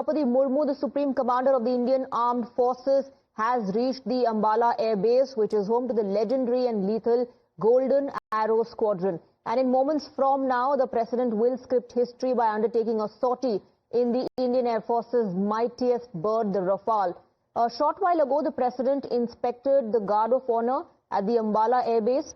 Droupadi Murmu, the Supreme Commander of the Indian Armed Forces, has reached the Ambala Air Base, which is home to the legendary and lethal Golden Arrow Squadron. And in moments from now, the President will script history by undertaking a sortie in the Indian Air Force's mightiest bird, the Rafale. A short while ago, the President inspected the Guard of Honor at the Ambala Air Base.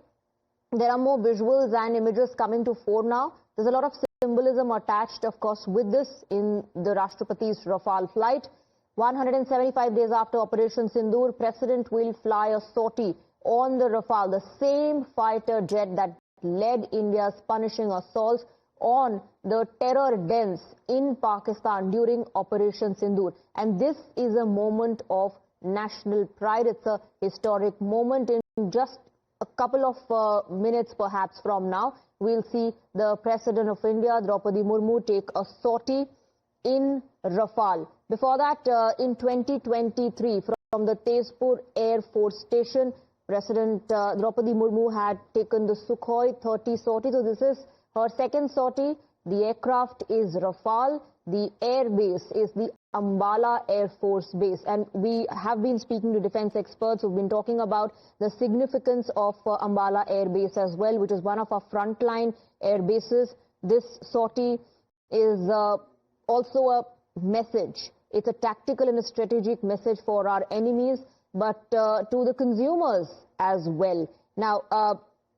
There are more visuals and images coming to fore now. There's a lot of symbolism attached, of course, with this in the Rashtrapati's Rafale flight. 175 days after Operation Sindoor, President will fly a sortie on the Rafale, the same fighter jet that led India's punishing assaults on the terror dens in Pakistan during Operation Sindoor. And this is a moment of national pride. It's a historic moment. In just a couple of minutes perhaps from now, we'll see the President of India, Droupadi Murmu, take a sortie in Rafale. Before that, in 2023, from the Tezpur Air Force Station, President Droupadi Murmu had taken the Sukhoi 30 sortie. So this is her second sortie. The aircraft is Rafale. The air base is the Ambala Air Force Base. And we have been speaking to defense experts who've been talking about the significance of Ambala Air Base as well, which is one of our frontline air bases. This sortie is also a message. It's a tactical and a strategic message for our enemies, but to the consumers as well. Now,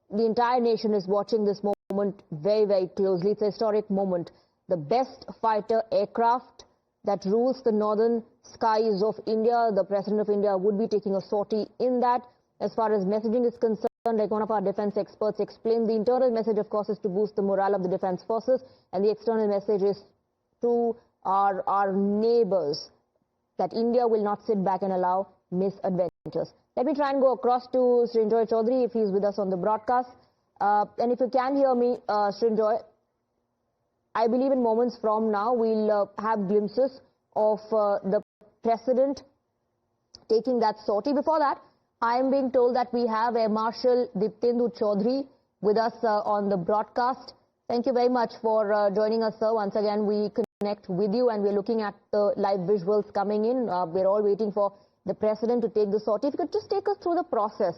the entire nation is watching this moment very, very closely. It's a historic moment. The best fighter aircraft that rules the northern skies of India, the President of India would be taking a sortie in that. As far as messaging is concerned, like one of our defense experts explained, the internal message, of course, is to boost the morale of the defense forces, and the external message is to our neighbors that India will not sit back and allow misadventures. Let me try and go across to Srinjoy Chaudhary if he's with us on the broadcast. And if you can hear me, Srinjoy, I believe in moments from now we'll have glimpses of the President taking that sortie. Before that, I am being told that we have Air Marshal Diptendu Chaudhary with us on the broadcast. Thank you very much for joining us, sir. Once again, we connect with you and we're looking at the live visuals coming in. We're all waiting for the President to take the sortie. If you could just take us through the process.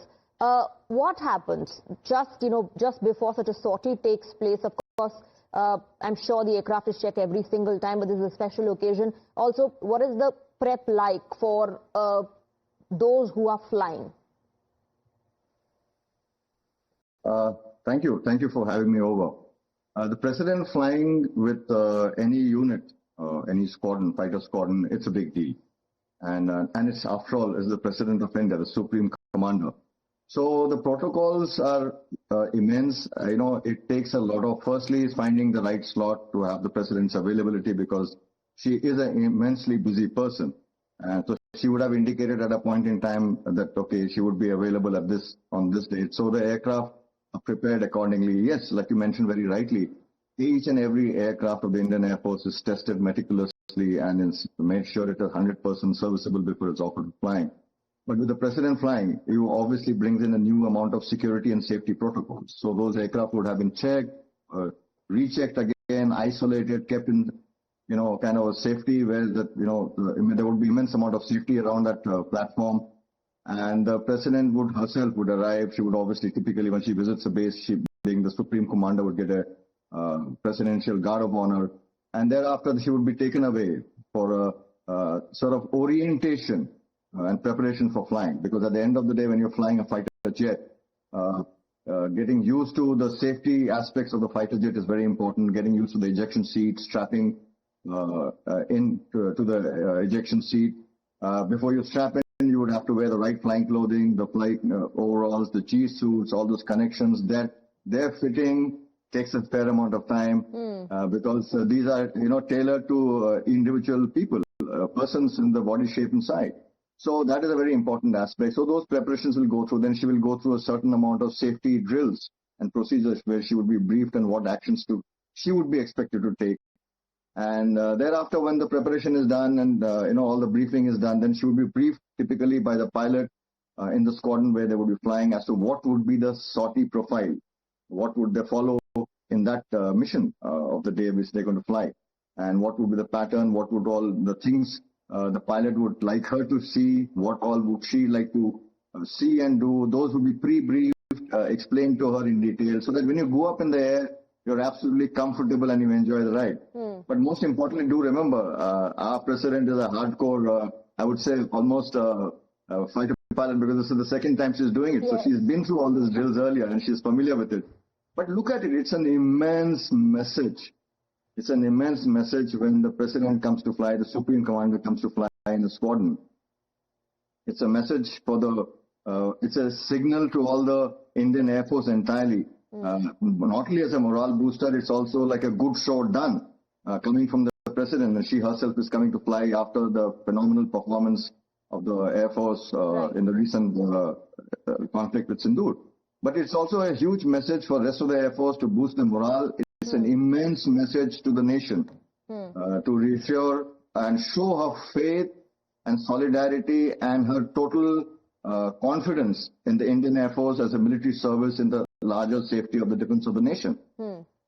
What happens just before such a sortie takes place? Of course, I'm sure the aircraft is checked every single time, but this is a special occasion. Also, what is the prep like for those who are flying? Thank you. Thank you for having me over. The President flying with any unit, any squadron, fighter squadron, it's a big deal. And it's, after all, is the President of India, the Supreme Commander. So the protocols are immense. It takes a lot of, firstly, is finding the right slot to have the President's availability, because she is an immensely busy person. And so she would have indicated at a point in time that, okay, she would be available at on this date. So the aircraft are prepared accordingly. Yes, like you mentioned very rightly, each and every aircraft of the Indian Air Force is tested meticulously and is made sure it is 100% serviceable before it's offered flying. But with the President flying, it obviously brings in a new amount of security and safety protocols. So those aircraft would have been checked, rechecked again, isolated, kept in, kind of a safety where that, there would be immense amount of safety around that platform. And the President herself would arrive. She would obviously, typically when she visits a base, she, being the Supreme Commander, would get a Presidential Guard of Honor. And thereafter, she would be taken away for a sort of orientation and preparation for flying. Because at the end of the day, when you're flying a fighter jet, getting used to the safety aspects of the fighter jet is very important. Getting used to the ejection seat, strapping to the ejection seat. Before you strap in, you would have to wear the right flying clothing, the flight overalls, the G suits, all those connections. Their fitting takes a fair amount of time because these are tailored to individual people, persons in the body shape and size. So that is a very important aspect. So those preparations will go through. Then she will go through a certain amount of safety drills and procedures where she would be briefed on what actions she would be expected to take. And thereafter, when the preparation is done and all the briefing is done, then she would be briefed typically by the pilot in the squadron where they would be flying as to what would be the sortie profile, what would they follow in that mission of the day which they're going to fly. and what would be the pattern, what would all the things the pilot would like her to see, what all would she like to see and do. Those would be pre-briefed, explained to her in detail, so that when you go up in the air, you're absolutely comfortable and you enjoy the ride. But most importantly, do remember, our president is a hardcore, I would say almost fighter pilot, because this is the second time she's doing it. Yes. So she's been through all these drills earlier and she's familiar with it. But look at it, it's an immense message. It's an immense message when the president comes to fly, the supreme commander comes to fly in a squadron. It's a message for it's a signal to all the Indian Air Force entirely. Not only as a morale booster, it's also like a good show done coming from the president. And she herself is coming to fly after the phenomenal performance of the Air Force in the recent conflict with Sindoor. But it's also a huge message for the rest of the Air Force to boost the morale. It's an immense message to the nation to reassure and show her faith and solidarity and her total confidence in the Indian Air Force as a military service in the larger safety of the defense of the nation.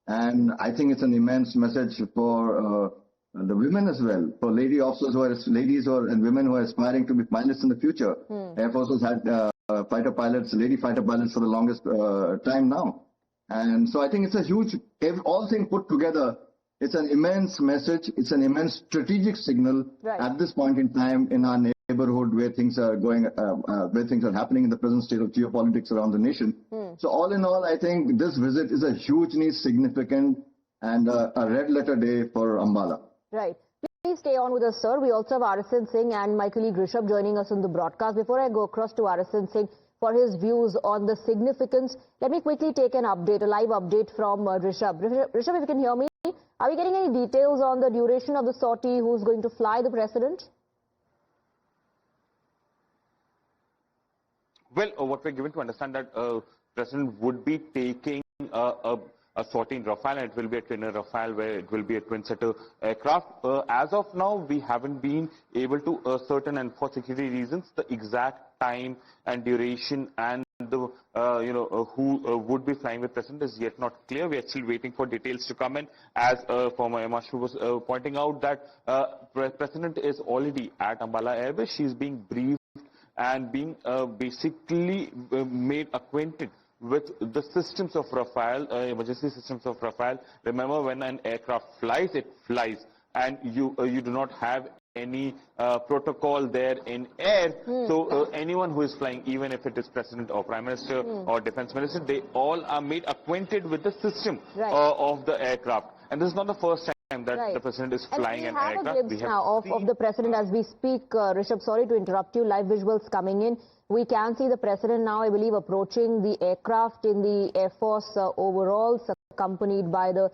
And I think it's an immense message for the women as well, for lady officers and women who are aspiring to be pilots in the future. Air Force has had fighter pilots, lady fighter pilots for the longest time now. And so I think it's a huge, all things put together, it's an immense message, it's an immense strategic signal at this point in time in our neighborhood where things are going, where things are happening in the present state of geopolitics around the nation. So all in all, I think this visit is a hugely significant and a red letter day for Ambala. Right. Please stay on with us, sir. We also have RSN Singh and my colleague Rishabh joining us on the broadcast. Before I go across to RSN Singh for his views on the significance, let me quickly take an update, a live update from Rishabh. Rishabh, if you can hear me, are we getting any details on the duration of the sortie, who's going to fly the president? Well, what we're given to understand that President would be taking a sortie in Rafale, and it will be a twinner Rafale where it will be a twin-seater aircraft. As of now, we haven't been able to ascertain, and for security reasons, the exact time and duration and the who would be flying with President is yet not clear. We are still waiting for details to come in. As former Yamashru was pointing out that President is already at Ambala Air Base. She's being briefed and being basically made acquainted with the systems of Rafale, emergency systems of Rafale. Remember, when an aircraft flies, it flies, and you do not have any protocol there in air. So anyone who is flying, even if it is President or Prime Minister or Defense Minister, they all are made acquainted with the system of the aircraft. And this is not the first time that the President is flying an aircraft. We have a glimpse now of the President as we speak. Rishabh, sorry to interrupt you, live visuals coming in. We can see the President now, I believe, approaching the aircraft in the Air Force overalls, accompanied by the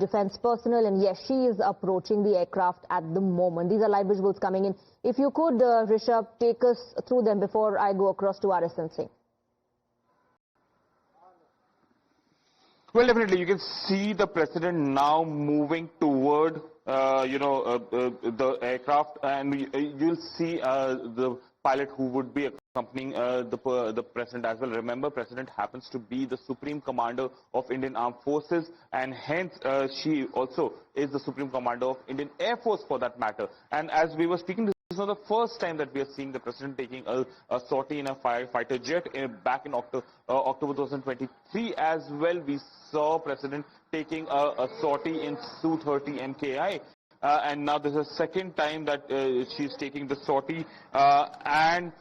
defense personnel. And yes, she is approaching the aircraft at the moment. These are live visuals coming in. If you could, Rishabh, take us through them before I go across to RSN Singh. Well, definitely, you can see the President now moving toward, the aircraft, and you'll see the pilot who would be accompanying the President as well. Remember, President happens to be the Supreme Commander of Indian Armed Forces, and hence she also is the Supreme Commander of Indian Air Force for that matter. And as we were speaking, this is not the first time that we are seeing the President taking a sortie in a fighter jet. Back in October 2023 as well, we saw President taking a sortie in Su-30 MKI. And now this is the second time that she's taking the sortie, and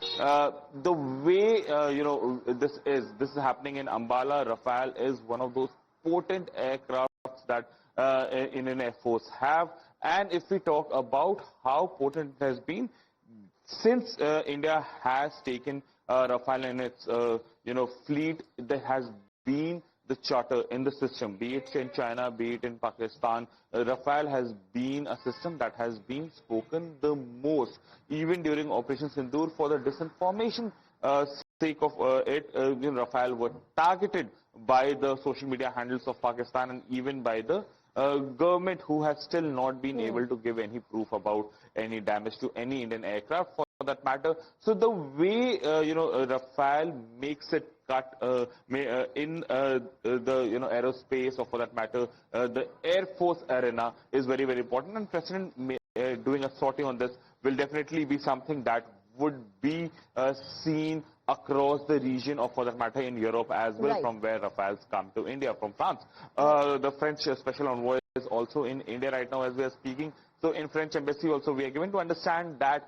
the way this is happening in Ambala. Rafale is one of those potent aircrafts that Indian Air Force have. And if we talk about how potent it has been since India has taken Rafale in its fleet, there has been the charter in the system, be it in China, be it in Pakistan. Rafale has been a system that has been spoken the most, even during Operation Sindoor. For the disinformation sake of it, Rafale were targeted by the social media handles of Pakistan and even by the government, who has still not been able to give any proof about any damage to any Indian aircraft. For that matter. So the way, Rafale makes it cut in the, aerospace, or for that matter, the Air Force arena is very, very important. And President doing a sortie on this will definitely be something that would be seen across the region, or for that matter in Europe as well, Right. from where Rafales come to India, from France. The French special envoy is also in India right now as we are speaking. So in French embassy also we are given to understand that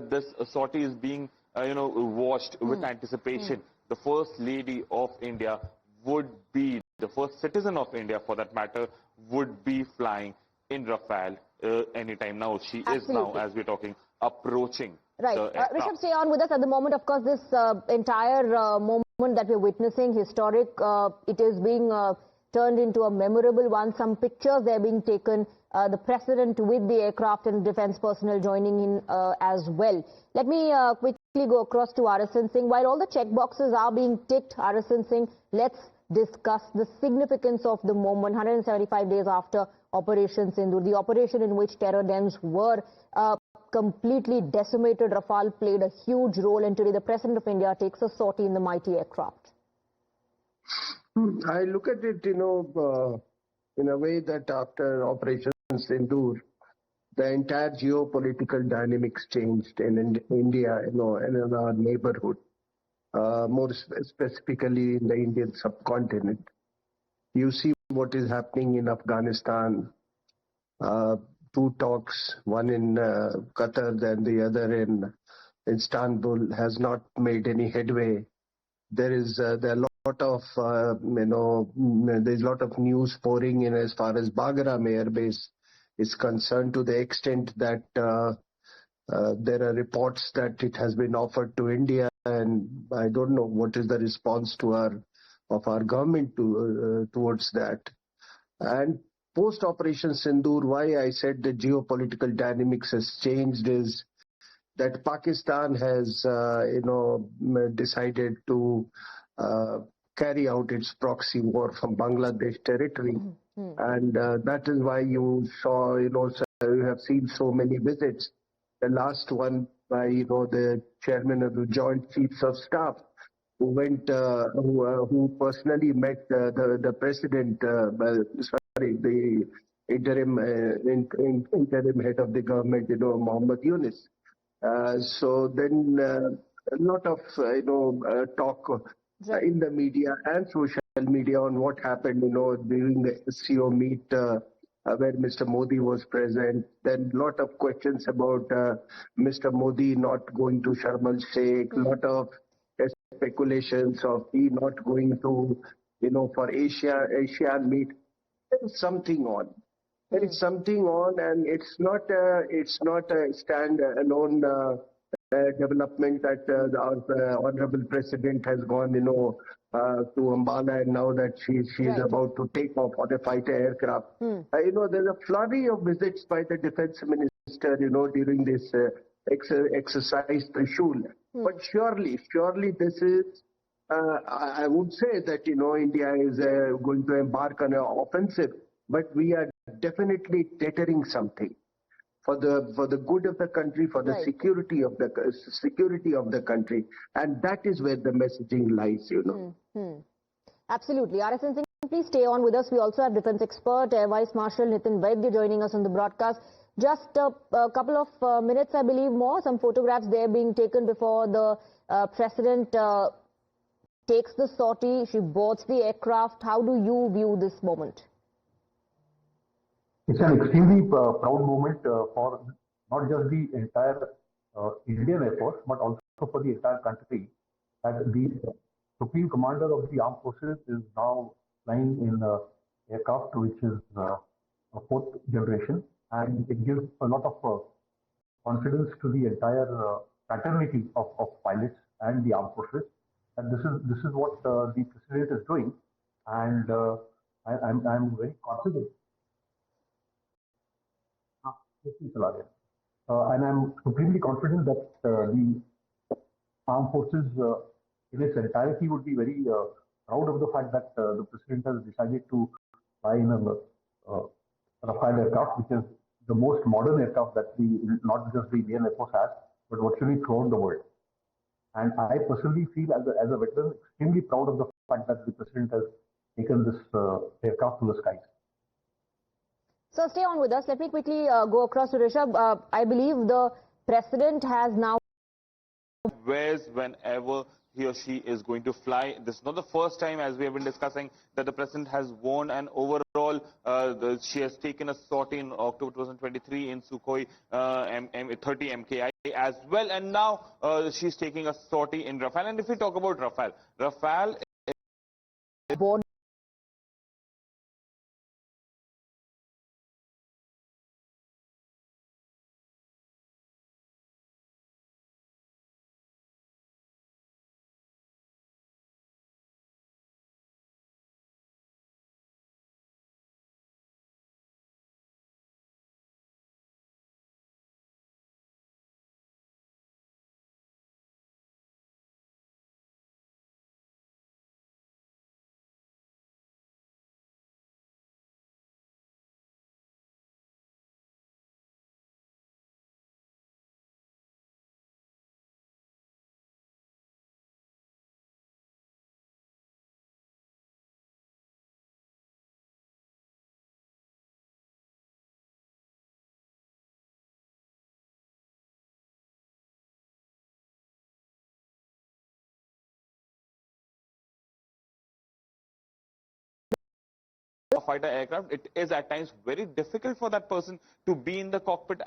this sortie is being watched with anticipation. The First Lady of India would be, the first citizen of India for that matter, would be flying in Rafale anytime now. She is now, as we're talking, approaching. Right. Rishabh, stay on with us at the moment. Of course, this entire moment that we're witnessing, historic, it is being turned into a memorable one. Some pictures they're being taken. The president with the aircraft and defense personnel joining in as well. Let me quickly go across to RSN Singh. While all the check boxes are being ticked, RSN Singh, let's discuss the significance of the moment 175 days after Operation Sindoor, the operation in which terror dens were completely decimated. Rafale played a huge role, and today the President of India takes a sortie in the mighty aircraft. I look at it, in a way that after Operation Sindoor, the entire geopolitical dynamics changed in India, and in our neighborhood, more specifically in the Indian subcontinent. You see what is happening in Afghanistan. Two talks, one in Qatar, then the other in Istanbul, has not made any headway. There are a lot of there's a lot of news pouring in as far as Bagram Air Base is concerned, to the extent that there are reports that it has been offered to India, and I don't know what is the response of our government towards that. And post Operation Sindoor, why I said the geopolitical dynamics has changed is that Pakistan has, decided to carry out its proxy war from Bangladesh territory. And that is why you saw, you have seen so many visits. The last one by, the chairman of the Joint Chiefs of Staff, who went, who personally met the president, the interim head of the government, Mohammed Yunus. So then a lot of talk in the media and social media on what happened, during the SCO meet where Mr. Modi was present. Then a lot of questions about Mr. Modi not going to Sharm el Sheikh. A lot of speculations of he not going to, for Asian meet. There is something on. There is something on, and it's not a stand-alone development that the Honorable President has gone, to Ambala, and now that she is about to take off on a fighter aircraft. There's a flurry of visits by the Defense Minister, during this exercise Trishul. But surely this is, I would say that, India is going to embark on an offensive, but we are definitely tethering something for the good of the country, for the security of the country, and that is where the messaging lies. Absolutely. RSN Singh, please stay on with us. We also have defense expert Air Vice Marshal Nitin Vaidya joining us on the broadcast. Just a couple of minutes, I believe, more. Some photographs there being taken before the president takes the sortie. She boards the aircraft. How do you view this moment? It's an extremely proud moment for not just the entire Indian Air Force, but also for the entire country, that the Supreme Commander of the Armed Forces is now flying in an aircraft which is a fourth generation, and it gives a lot of confidence to the entire fraternity of pilots and the armed forces. And this is what the President is doing, and I'm very confident. And I'm supremely confident that the armed forces in its entirety would be very proud of the fact that the President has decided to fly in a Rafale aircraft, which is the most modern aircraft that not just the Indian Air Force has. but virtually throughout the world. And I personally feel, as a veteran, extremely proud of the fact that the president has taken this aircraft to the skies. So stay on with us. Let me quickly go across to Rishabh. I believe the president has now Where's whenever he or she is going to fly. This is not the first time, as we have been discussing, that the president has worn an overall. She has taken a sortie in October 2023 in Sukhoi 30 MKI as well, and now she's taking a sortie in Rafale. And if we talk about Rafale board fighter aircraft, it is at times very difficult for that person to be in the cockpit.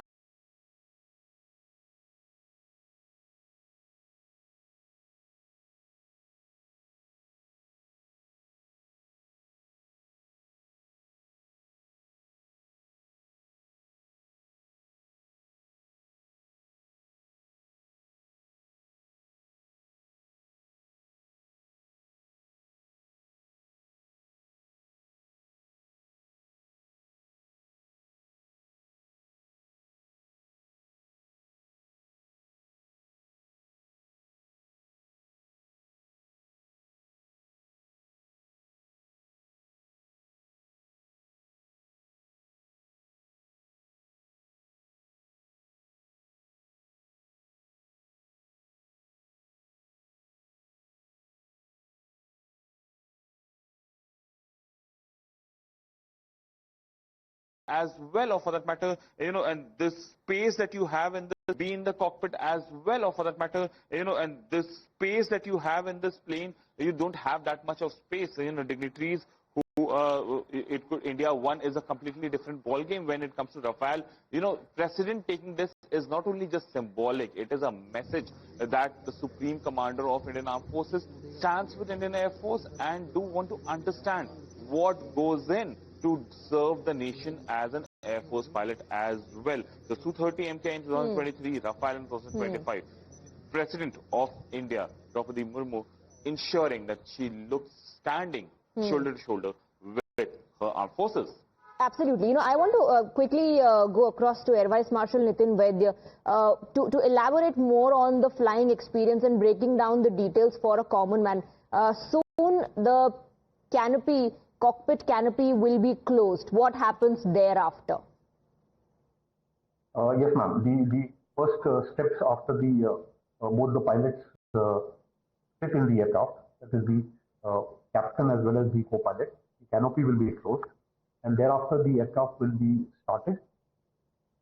As well, or for that matter, and this space that you have in the be in the cockpit as well, or for that matter, and this space that you have in this plane, you don't have that much of space. Dignitaries who India one is a completely different ball game when it comes to Rafale. President taking this is not only just symbolic; it is a message that the Supreme Commander of Indian Armed Forces stands with Indian Air Force and do want to understand what goes in to serve the nation as an Air Force pilot as well. The Su-30 MK in 2023, Rafale in 2025. President of India, Droupadi Murmu, ensuring that she looks standing shoulder to shoulder with her armed forces. Absolutely. I want to quickly go across to Air Vice Marshal Nitin Vaidya to elaborate more on the flying experience and breaking down the details for a common man. Soon the cockpit canopy will be closed. What happens thereafter? Yes, ma'am. The first steps after both the pilots sit in the aircraft, that is the captain as well as the co-pilot, the canopy will be closed, and thereafter the aircraft will be started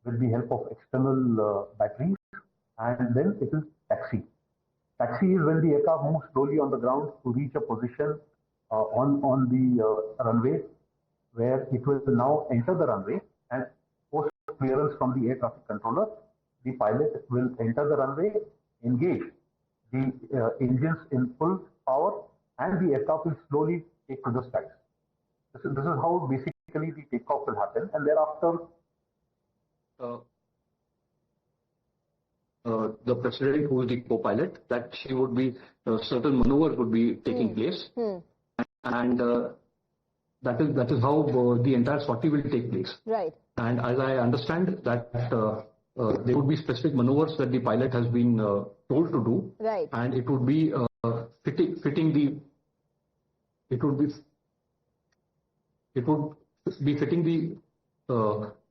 with the help of external batteries, and then it is taxi. Taxi is when the aircraft moves slowly on the ground to reach a position on the runway, where it will now enter the runway, and post clearance from the air traffic controller, the pilot will enter the runway, engage the engines in full power, and the aircraft will slowly take to the skies. This is how basically the takeoff will happen, and thereafter the president, who is the co-pilot, that she would be certain maneuvers would be taking place, and that is how the entire sortie will take place. Right. And as I understand that there would be specific maneuvers that the pilot has been told to do, right, and it would be fitting the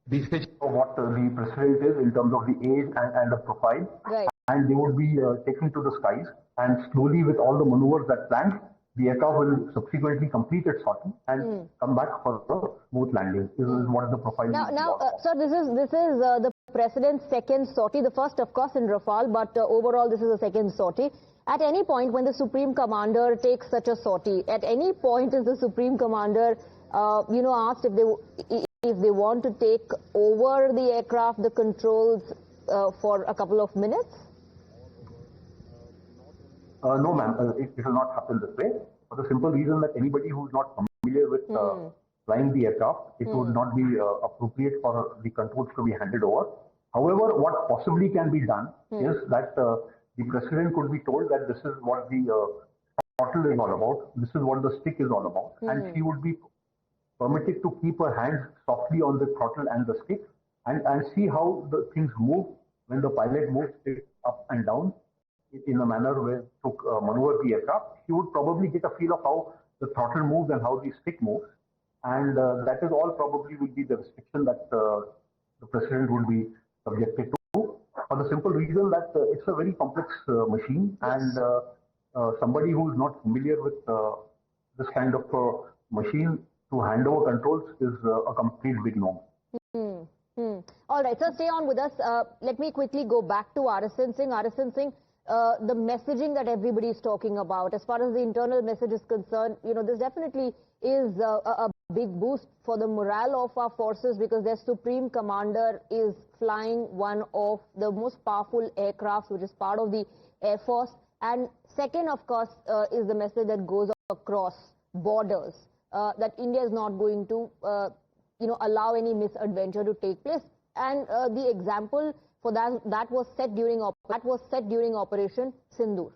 BCH what the president is in terms of the age and the profile. Right. and they would be taken to the skies, and slowly with all the maneuvers that planned, the aircraft will subsequently complete its sortie and come back for a smooth landing. This is what the profile is. Sir, this is the President's second sortie. The first, of course, in Rafale, but overall this is the second sortie. At any point when the Supreme Commander takes such a sortie, at any point is the Supreme Commander, asked if they want to take over the aircraft, the controls for a couple of minutes? No, ma'am. It will not happen this way. For the simple reason that anybody who is not familiar with flying the aircraft, it would not be appropriate for the controls to be handed over. However, what possibly can be done is that the President could be told that this is what the throttle is all about, this is what the stick is all about, and she would be permitted to keep her hands softly on the throttle and the stick and see how the things move when the pilot moves it up and down in a manner where to maneuver the aircraft. She would probably get a feel of how the throttle moves and how the stick moves, and that is all probably will be the restriction that the President would be subjected to, for the simple reason that it's a very complex machine, and somebody who is not familiar with this kind of machine to hand over controls is a complete big no. All right, so stay on with us. Let me quickly go back to Arasan Singh. Arasan Singh, the messaging that everybody is talking about, as far as the internal message is concerned, this definitely is a big boost for the morale of our forces, because their Supreme Commander is flying one of the most powerful aircrafts, which is part of the Air Force. And second, of course, is the message that goes across borders, that India is not going to, allow any misadventure to take place. And the example for that was set during Operation Sindoor.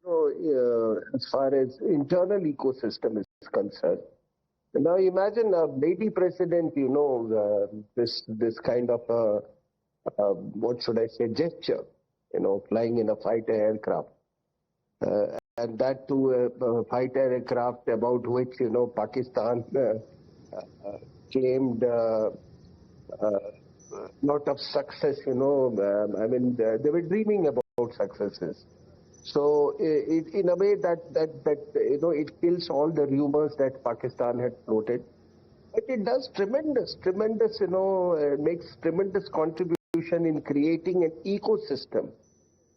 So, as far as internal ecosystem is concerned, now imagine a lady president, this kind of what should I say, gesture, flying in a fighter aircraft, and that too a fighter aircraft about which Pakistan claimed lot of success. I mean, they were dreaming about successes. So in a way that it kills all the rumors that Pakistan had floated, but it does tremendous, makes tremendous contribution in creating an ecosystem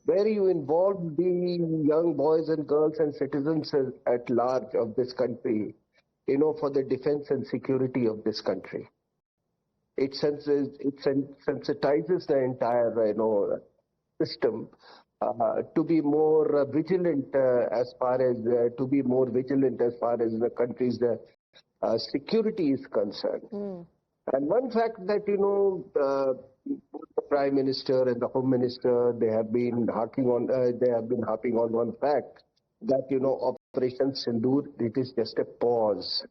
where you involve the young boys and girls and citizens at large of this country, for the defense and security of this country. It sensitizes the entire, system to be more vigilant as far as the country's security is concerned. And one fact that the Prime Minister and the Home Minister, they have been harping on one fact that Operation Sindoor, it is just a pause.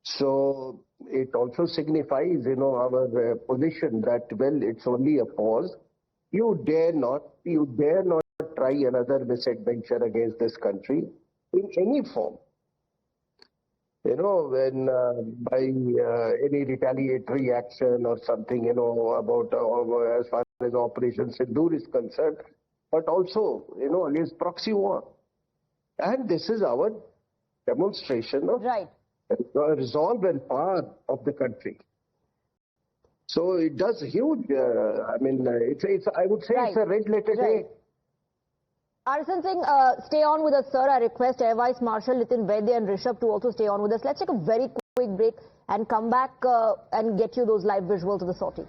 So it also signifies our position that, well, it's only a pause. You dare not try another misadventure against this country in any form. When by any retaliatory action or something, about as far as Operation Sindoor is concerned, but also, against proxy war. And this is our demonstration of resolve and power of the country. So it does huge. I would say it's a red letter day. Arasan Singh, stay on with us, sir. I request Air Vice Marshal Nitin Vaidya and Rishabh to also stay on with us. Let's take a very quick break and come back and get you those live visuals of the sortie.